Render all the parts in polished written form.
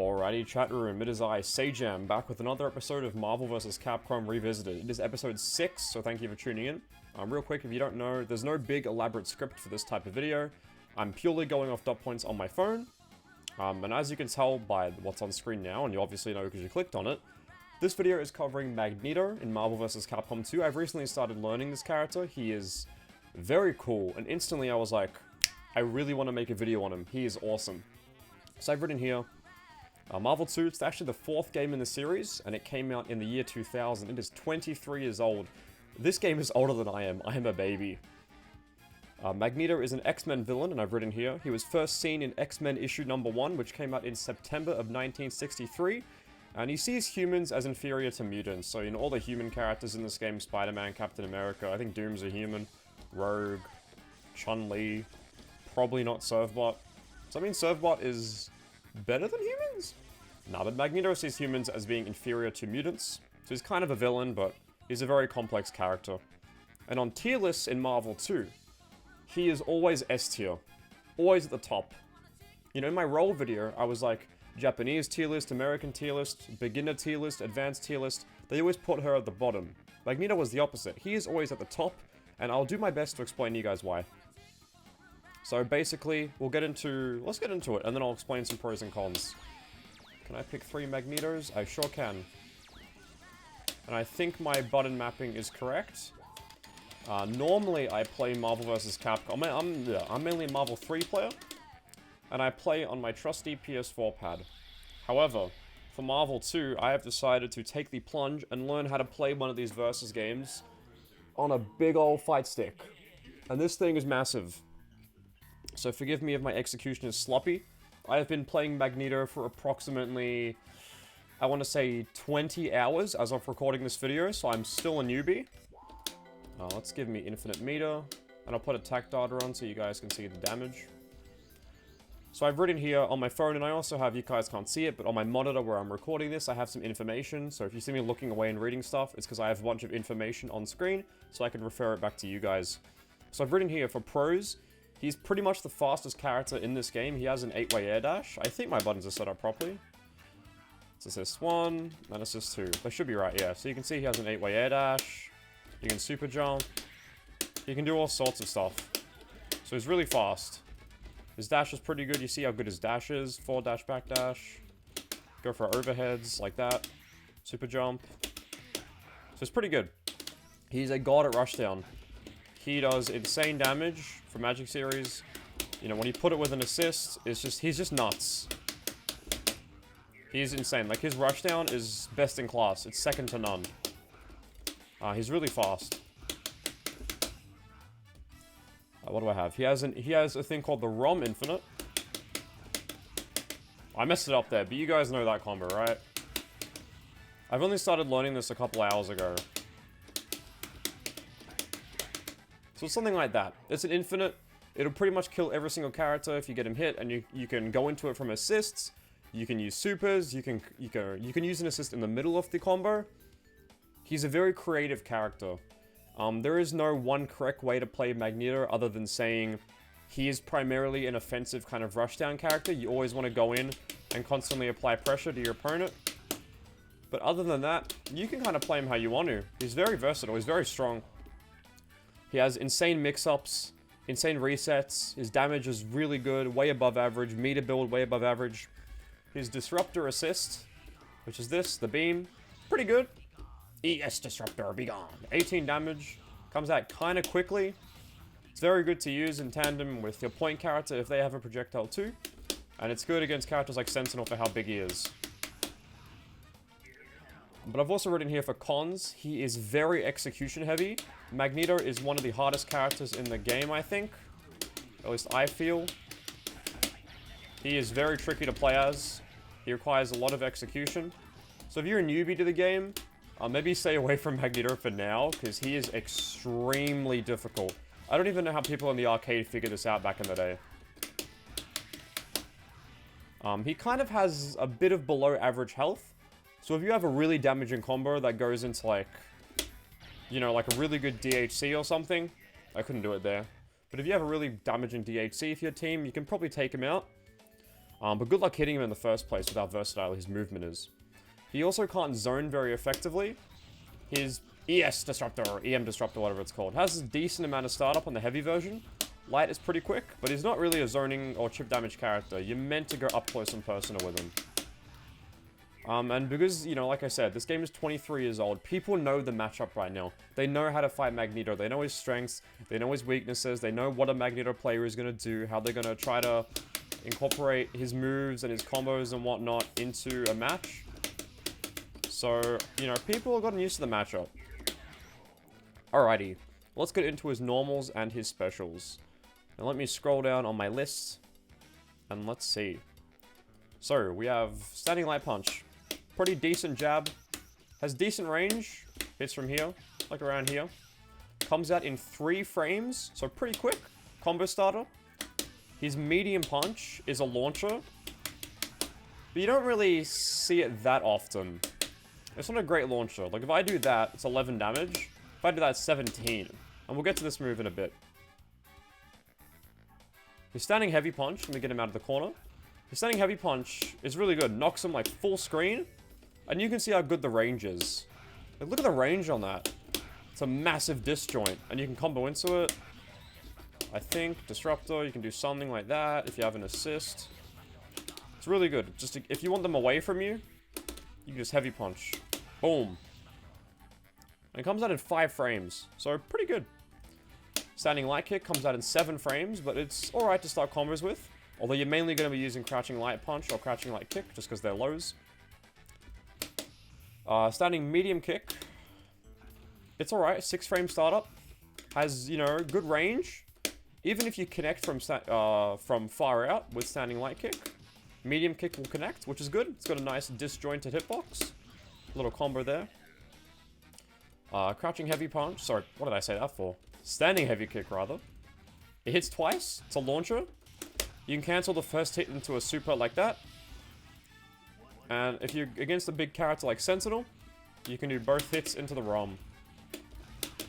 Alrighty, chat room, it is I, Sajam, back with another episode of Marvel vs. Capcom Revisited. It is episode 6, so thank you for tuning in. Real quick, if you don't know, there's no big elaborate script for this type of video. I'm purely going off dot points on my phone. And as you can tell by what's on screen now, and you obviously know because you clicked on it, this video is covering Magneto in Marvel vs. Capcom 2. I've recently started learning this character. He is very cool, and instantly I was like, I really want to make a video on him. He is awesome. So I've written here, Marvel 2, it's actually the 4th game in the series, and it came out in the year 2000. It is 23 years old. This game is older than I am. I am a baby. Magneto is an X-Men villain, and I've written here, he was first seen in X-Men issue number 1, which came out in September of 1963, and he sees humans as inferior to mutants. So, you know, all the human characters in this game, Spider-Man, Captain America, I think Doom's a human, Rogue, Chun-Li, probably not Servbot. So, I mean, Servbot is better than humans? Nah, but Magneto sees humans as being inferior to mutants, so he's kind of a villain, but he's a very complex character. And on tier lists in Marvel 2, he is always S tier. Always at the top. You know, in my role video, I was like, Japanese tier list, American tier list, beginner tier list, advanced tier list. They always put her at the bottom. Magneto was the opposite. He is always at the top, and I'll do my best to explain to you guys why. So basically, let's get into it, and then I'll explain some pros and cons. Can I pick 3 Magnetos? I sure can. And I think my button mapping is correct. Normally I play Marvel vs. Capcom. I'm mainly a Marvel 3 player, and I play on my trusty PS4 pad. However, for Marvel 2, I have decided to take the plunge and learn how to play one of these versus games on a big old fight stick. And this thing is massive. So forgive me if my execution is sloppy. I have been playing Magneto for approximately, I want to say 20 hours as of recording this video, so I'm still a newbie. Let's give me infinite meter, and I'll put attack data on so you guys can see the damage. So I've written here on my phone, and I also have, you guys can't see it, but on my monitor where I'm recording this, I have some information. So if you see me looking away and reading stuff, it's because I have a bunch of information on screen, so I can refer it back to you guys. So I've written here for pros. He's pretty much the fastest character in this game. He has an 8-way air dash. I think my buttons are set up properly. It's assist 1, and assist 2. They should be right, yeah. So you can see he has an 8-way air dash. You can super jump. He can do all sorts of stuff. So he's really fast. His dash is pretty good. You see how good his dash is. Forward dash, back dash. Go for overheads like that. Super jump. So it's pretty good. He's a god at rushdown. He does insane damage for Magic Series. You know, when you put it with an assist, he's just nuts. He's insane. Like, his rushdown is best in class. It's second to none. He's really fast. What do I have? He has a thing called the Rom Infinite. I messed it up there, but you guys know that combo, right? I've only started learning this a couple hours ago. So it's something like that. It's an infinite. It'll pretty much kill every single character if you get him hit, and you can go into it from assists. You can use supers. You can use an assist in the middle of the combo. He's a very creative character. There is no one correct way to play Magneto other than saying he is primarily an offensive kind of rushdown character. You always want to go in and constantly apply pressure to your opponent. But other than that, you can kind of play him how you want to. He's very versatile. He's very strong. He has insane mix-ups, insane resets. His damage is really good, way above average. Meter build, way above average. His Disruptor assist, which is this, the beam, pretty good. ES Disruptor, be gone. 18 damage, comes out kind of quickly. It's very good to use in tandem with your point character if they have a projectile too. And it's good against characters like Sentinel for how big he is. But I've also written here for cons, he is very execution heavy. Magneto is one of the hardest characters in the game, I think. At least I feel. He is very tricky to play as. He requires a lot of execution. So if you're a newbie to the game, maybe stay away from Magneto for now, because he is extremely difficult. I don't even know how people in the arcade figured this out back in the day. He kind of has a bit of below average health. So if you have a really damaging combo that goes into like, you know, like a really good DHC or something, I couldn't do it there. But if you have a really damaging DHC for your team, you can probably take him out. But good luck hitting him in the first place with how versatile his movement is. He also can't zone very effectively. His ES Disruptor, or EM Disruptor, whatever it's called, has a decent amount of startup on the heavy version. Light is pretty quick, but he's not really a zoning or chip damage character. You're meant to go up close and personal with him. And because, you know, like I said, this game is 23 years old, people know the matchup right now. They know how to fight Magneto. They know his strengths. They know his weaknesses. They know what a Magneto player is going to do, how they're going to try to incorporate his moves and his combos and whatnot into a match. So, you know, people have gotten used to the matchup. Alrighty, let's get into his normals and his specials. Now let me scroll down on my list, and let's see. So, we have Standing Light Punch. Pretty decent jab. Has decent range. Hits from here, like around here. Comes out in 3 frames, so pretty quick. Combo starter. His medium punch is a launcher. But you don't really see it that often. It's not a great launcher. Like, if I do that, it's 11 damage. If I do that, it's 17. And we'll get to this move in a bit. His Standing Heavy Punch, let me get him out of the corner. His Standing Heavy Punch is really good. Knocks him, like, full screen. And you can see how good the range is. Like, look at the range on that. It's a massive disjoint. And you can combo into it. I think, Disruptor, you can do something like that if you have an assist. It's really good. Just to, if you want them away from you, you can just Heavy Punch. Boom. And it comes out in 5 frames, so pretty good. Standing Light Kick comes out in 7 frames, but it's alright to start combos with. Although you're mainly going to be using Crouching Light Punch or Crouching Light Kick, just because they're lows. Standing Medium Kick. It's alright, 6 frame startup. Has, you know, good range. Even if you connect from far out with Standing Light Kick, Medium Kick will connect, which is good. It's got a nice disjointed hitbox. Little combo there. Crouching Heavy Punch. Sorry, what did I say that for? Standing Heavy Kick, rather. It hits twice. It's a launcher. You can cancel the first hit into a super like that. And if you're against a big character like Sentinel, you can do both hits into the ROM.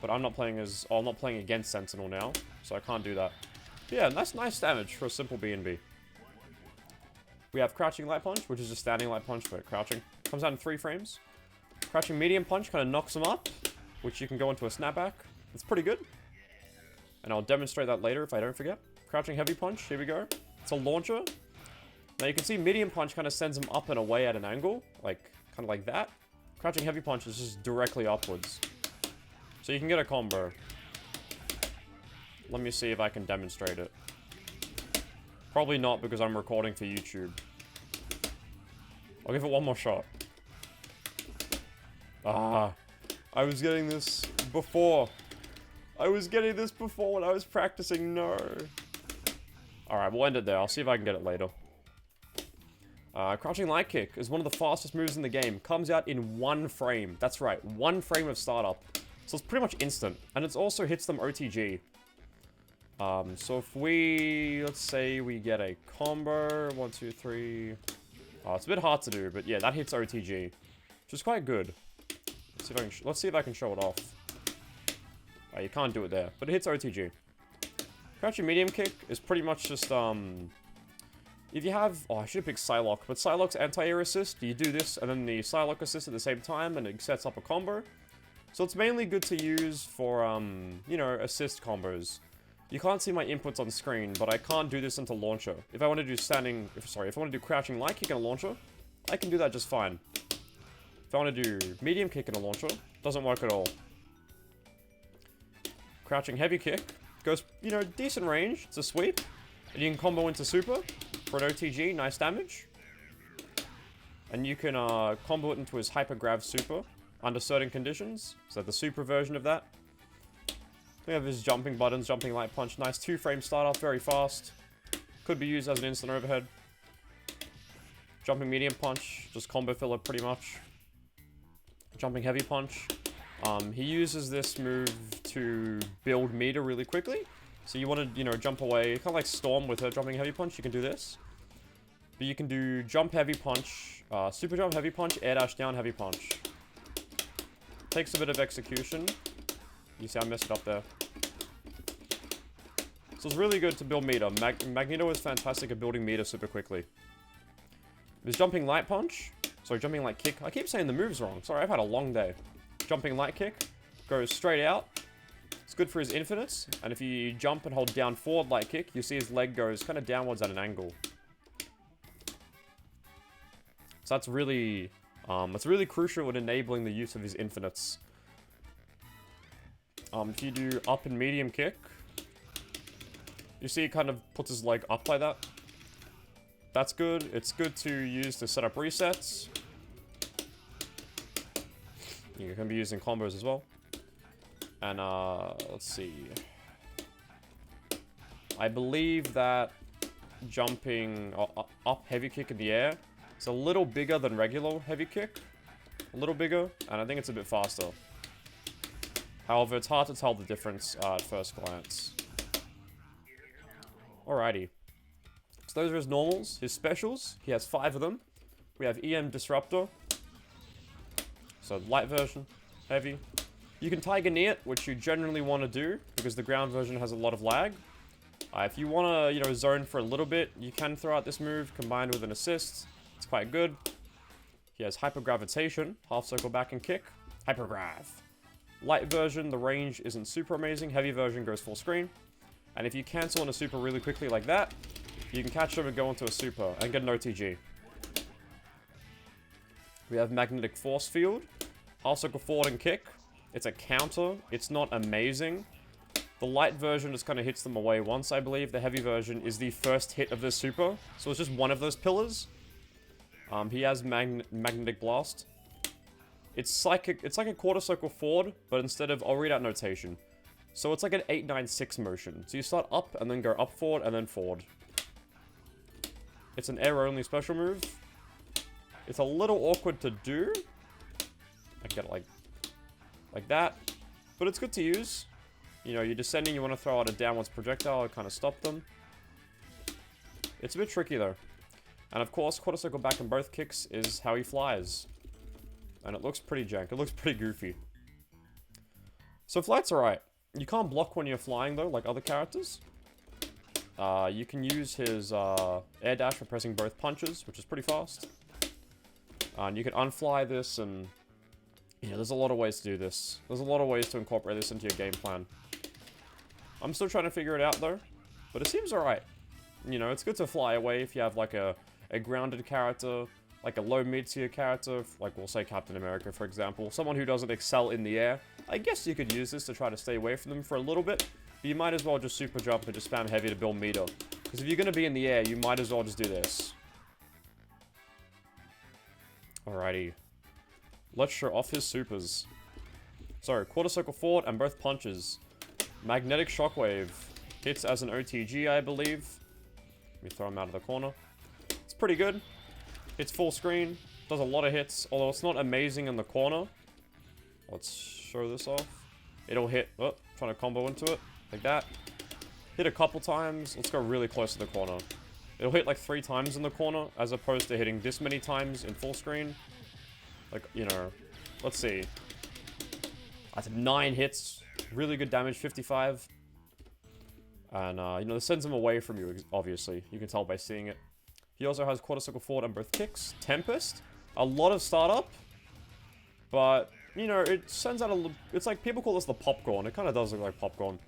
But I'm not playing against Sentinel now, so I can't do that. But yeah, that's nice damage for a simple B&B. We have Crouching Light Punch, which is a Standing Light Punch, but crouching. Comes out in 3 frames. Crouching Medium Punch kind of knocks him up, which you can go into a snapback. It's pretty good. And I'll demonstrate that later if I don't forget. Crouching Heavy Punch, here we go. It's a launcher. Now you can see Medium Punch kind of sends him up and away at an angle, like kind of like that. Crouching Heavy Punch is just directly upwards. So you can get a combo. Let me see if I can demonstrate it. Probably not because I'm recording for YouTube. I'll give it one more shot. Ah, I was getting this before. I was getting this before when I was practicing. No. Alright, we'll end it there. I'll see if I can get it later. Crouching Light Kick is one of the fastest moves in the game. Comes out in 1 frame. That's right, 1 frame of startup. So it's pretty much instant. And it also hits them OTG. So if we, let's say we get a combo, 1, 2, 3. Oh, it's a bit hard to do, but yeah, that hits OTG. Which is quite good. Let's see if I can show it off. Oh, you can't do it there, but it hits OTG. Crouching Medium Kick is pretty much just, if you have, oh, I should have picked Psylocke, but Psylocke's anti-air assist, you do this and then the Psylocke assist at the same time and it sets up a combo. So it's mainly good to use for, you know, assist combos. You can't see my inputs on screen, but I can't do this into launcher. If I want to do if I want to do Crouching Light Kick in a launcher, I can do that just fine. If I want to do Medium Kick in a launcher, doesn't work at all. Crouching Heavy Kick goes, you know, decent range. It's a sweep. And you can combo into Super for an OTG, nice damage. And you can combo it into his Hyper Grav Super under certain conditions. So the Super version of that. We have his jumping buttons, Jumping Light Punch, nice 2 frame startup, very fast. Could be used as an instant overhead. Jumping Medium Punch, just combo filler pretty much. Jumping Heavy Punch. He uses this move to build meter really quickly. So you want to, you know, jump away, kind of like Storm with her Jumping Heavy Punch, you can do this. But you can do Jump Heavy Punch, Super Jump Heavy Punch, Air Dash Down Heavy Punch. Takes a bit of execution. You see I messed it up there. So it's really good to build meter. Magneto is fantastic at building meter super quickly. His jumping light punch. Sorry, jumping light kick. I keep saying the moves wrong. Sorry, I've had a long day. Jumping light kick. Goes straight out. It's good for his infinites. And if you jump and hold down forward light kick, you see his leg goes kind of downwards at an angle. So that's really crucial in enabling the use of his infinites. If you do up and medium kick, you see he kind of puts his leg up like that. That's good. It's good to use to set up resets. You can be using combos as well. And, let's see. I believe that jumping up heavy kick in the air is a little bigger than regular heavy kick. A little bigger, and I think it's a bit faster. However, it's hard to tell the difference at first glance. Alrighty. So those are his normals. His specials, he has 5 of them. We have EM Disruptor. So light version, heavy. You can Tiger Knee it, which you generally want to do, because the ground version has a lot of lag. If you want to, zone for a little bit, you can throw out this move, combined with an assist. It's quite good. He has Hypergravitation, half circle back and kick. Hypergrav. Light version, the range isn't super amazing. Heavy version goes full screen. And if you cancel on a super really quickly like that, you can catch them and go into a super and get an OTG. We have Magnetic Force Field. Half circle forward and kick. It's a counter. It's not amazing. The light version just kind of hits them away once, I believe. The heavy version is the first hit of this super. So it's just one of those pillars. He has Magnetic Blast. It's like a quarter circle forward, but instead of... I'll read out notation. So it's like an 8-9-6 motion. So you start up and then go up forward and then forward. It's an air-only special move. It's a little awkward to do. I get it like that. But it's good to use. You're descending, you want to throw out a downwards projectile to kind of stop them. It's a bit tricky though. And of course, quarter circle back in both kicks is how he flies. And it looks pretty jank. It looks pretty goofy. So flight's alright. You can't block when you're flying though, like other characters. You can use his air dash for pressing both punches, which is pretty fast. And you can unfly this, and there's a lot of ways to do this. There's a lot of ways to incorporate this into your game plan. I'm still trying to figure it out though, but it seems alright. It's good to fly away if you have like a grounded character, like a low mid-tier character, like we'll say Captain America for example, someone who doesn't excel in the air. I guess you could use this to try to stay away from them for a little bit, but you might as well just super jump and just spam heavy to build meter. Because if you're going to be in the air, you might as well just do this. Alrighty. Let's show off his supers. So, quarter circle forward and both punches. Magnetic Shockwave. Hits as an OTG, I believe. Let me throw him out of the corner. It's pretty good. Hits full screen. Does a lot of hits, although it's not amazing in the corner. Let's show this off. It'll hit... Oh, trying to combo into it. Like that. Hit a couple times. Let's go really close to the corner. It'll hit like 3 times in the corner, as opposed to hitting this many times in full screen. Like, let's see. That's 9 hits. Really good damage, 55. And, this sends him away from you, obviously. You can tell by seeing it. He also has quarter circle forward on both kicks. Tempest. A lot of startup. But, it sends out a little... It's like, people call this the popcorn. It kind of does look like popcorn.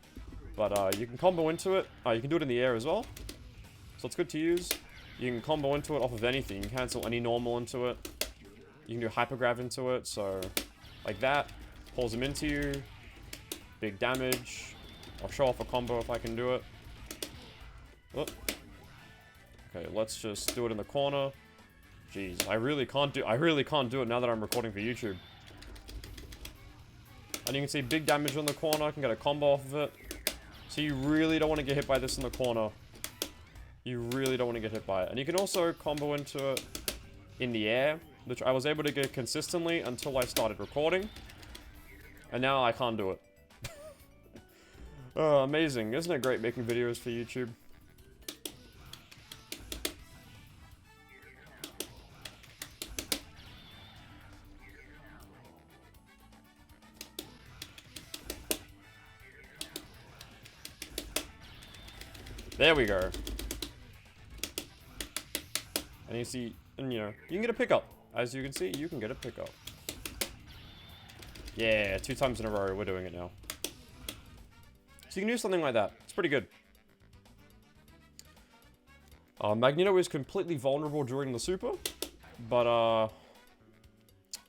But, you can combo into it. You can do it in the air as well. So it's good to use. You can combo into it off of anything. You can cancel any normal into it. You can do hypergrav into it, so like that. Pulls him into you. Big damage. I'll show off a combo if I can do it. Oh. Okay, let's just do it in the corner. Jeez, I really can't do it now that I'm recording for YouTube. And you can see big damage on the corner. I can get a combo off of it. So you really don't want to get hit by this in the corner. You really don't want to get hit by it. And you can also combo into it in the air, which I was able to get consistently until I started recording. And now I can't do it. Oh, amazing. Isn't it great making videos for YouTube? There we go. And you see, and you know, you can get a pickup. As you can see, you can get a pickup. Yeah, 2 times in a row, we're doing it now. So you can do something like that. It's pretty good. Magneto is completely vulnerable during the super, but,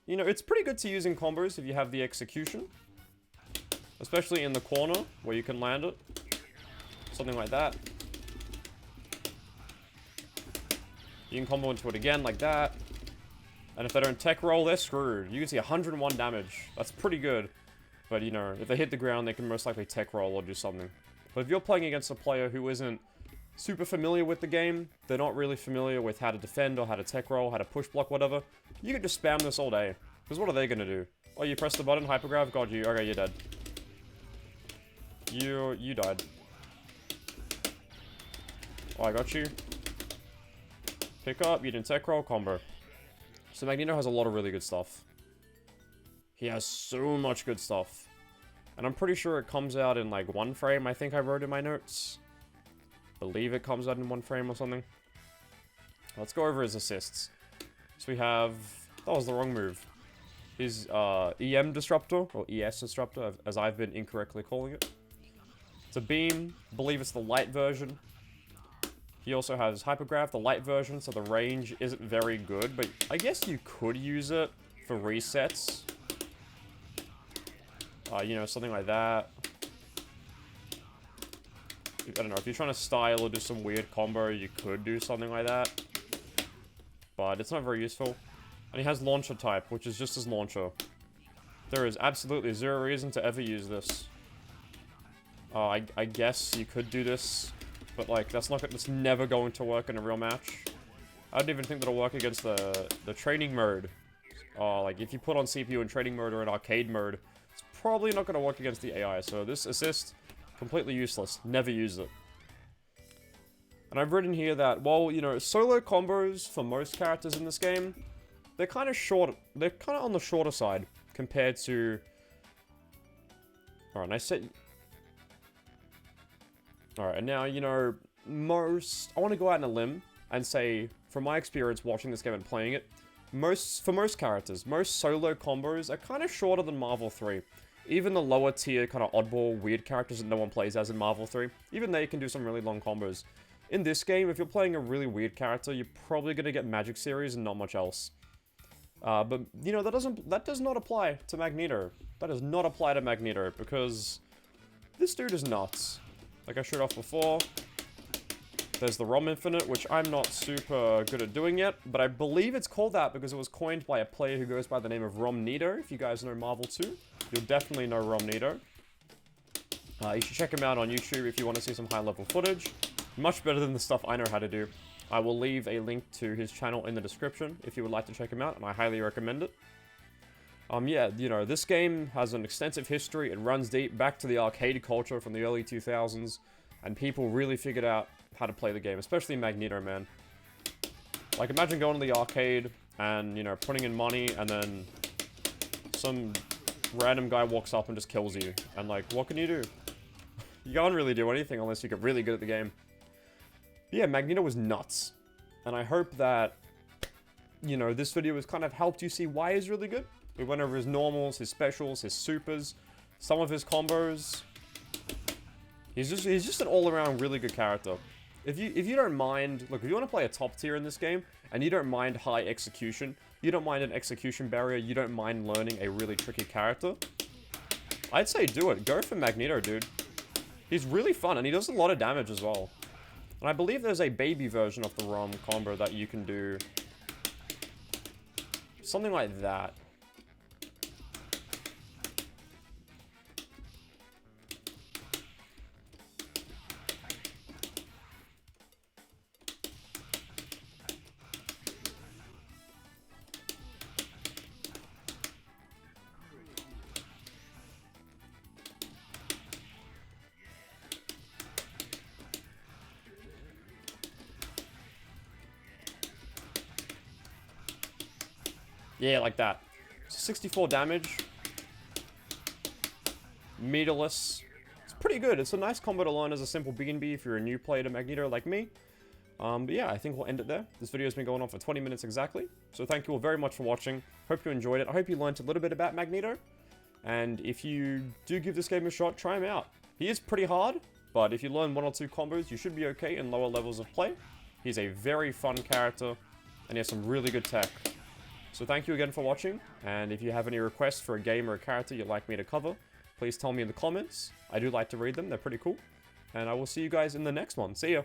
you know, it's pretty good to use in combos if you have the execution. Especially in the corner, where you can land it. Something like that. You can combo into it again, like that. And if they don't tech roll, they're screwed. You can see 101 damage. That's pretty good. But, you know, if they hit the ground, they can most likely tech roll or do something. But if you're playing against a player who isn't super familiar with the game, they're not really familiar with how to defend or how to tech roll, how to push block, whatever, you can just spam this all day. Because what are they gonna do? Oh, you press the button, hypergrav, got you. Okay, you're dead. You died. Oh, I got you. Pick up, you didn't tech roll, combo. So Magneto has a lot of really good stuff. He has so much good stuff. And I'm pretty sure it comes out in like 1 frame, I think I wrote in my notes. Believe it comes out in 1 frame or something. Let's go over his assists. So we have... That was the wrong move. His EM Disruptor, or ES Disruptor, as I've been incorrectly calling it. It's a beam. I believe it's the light version. He also has Hypergrav, the light version, so the range isn't very good, but I guess you could use it for resets. You know, something like that. I don't know, if you're trying to style or do some weird combo, you could do something like that. But it's not very useful. And he has Launcher type, which is just his launcher. There is absolutely 0 reason to ever use this. I guess you could do this, but like, that's never going to work in a real match. I don't even think that'll work against the training mode. Like, if you put on CPU in training mode or in arcade mode, it's probably not going to work against the AI, so this assist, completely useless. Never use it. And I've written here that, while, you know, solo combos for most characters in this game, they're kind of short, they're kind of on the shorter side compared to... Alright, nice set. Alright, and now, you know, I want to go out on a limb and say, from my experience watching this game and playing it, for most characters, most solo combos are kind of shorter than Marvel 3. Even the lower tier, kind of oddball, weird characters that no one plays as in Marvel 3, even they can do some really long combos. In this game, if you're playing a really weird character, you're probably going to get Magic Series and not much else. But, you know, that does not apply to Magneto. That does not apply to Magneto, because this dude is nuts. Like I showed off before, there's the ROM Infinite, which I'm not super good at doing yet, but I believe it's called that because it was coined by a player who goes by the name of Romneto. If you guys know Marvel 2, you'll definitely know Romneto. You should check him out on YouTube if you want to see some high-level footage. Much better than the stuff I know how to do. I will leave a link to his channel in the description if you would like to check him out, and I highly recommend it. Yeah, you know, this game has an extensive history. It runs deep back to the arcade culture from the early 2000s, and people really figured out how to play the game, especially Magneto, man. Like, imagine going to the arcade and, you know, putting in money, and then some random guy walks up and just kills you. And, like, what can you do? You can't really do anything unless you get really good at the game. But yeah, Magneto was nuts. And I hope that, you know, this video has kind of helped you see why he's really good. We went over his normals, his specials, his supers, some of his combos. He's just an all-around really good character. If you don't mind, look, if you want to play a top tier in this game, and you don't mind high execution, you don't mind an execution barrier, you don't mind learning a really tricky character, I'd say do it. Go for Magneto, dude. He's really fun, and he does a lot of damage as well. And I believe there's a baby version of the ROM combo that you can do. Something like that. Yeah, like that. 64 damage. Meterless. It's pretty good. It's a nice combo to learn as a simple B&B if you're a new player to Magneto like me. But yeah, I think we'll end it there. This video has been going on for 20 minutes exactly. So thank you all very much for watching. Hope you enjoyed it. I hope you learned a little bit about Magneto. And if you do give this game a shot, try him out. He is pretty hard, but if you learn 1 or 2 combos, you should be okay in lower levels of play. He's a very fun character, and he has some really good tech. So thank you again for watching, and if you have any requests for a game or a character you'd like me to cover, please tell me in the comments. I do like to read them, they're pretty cool. And I will see you guys in the next one. See ya!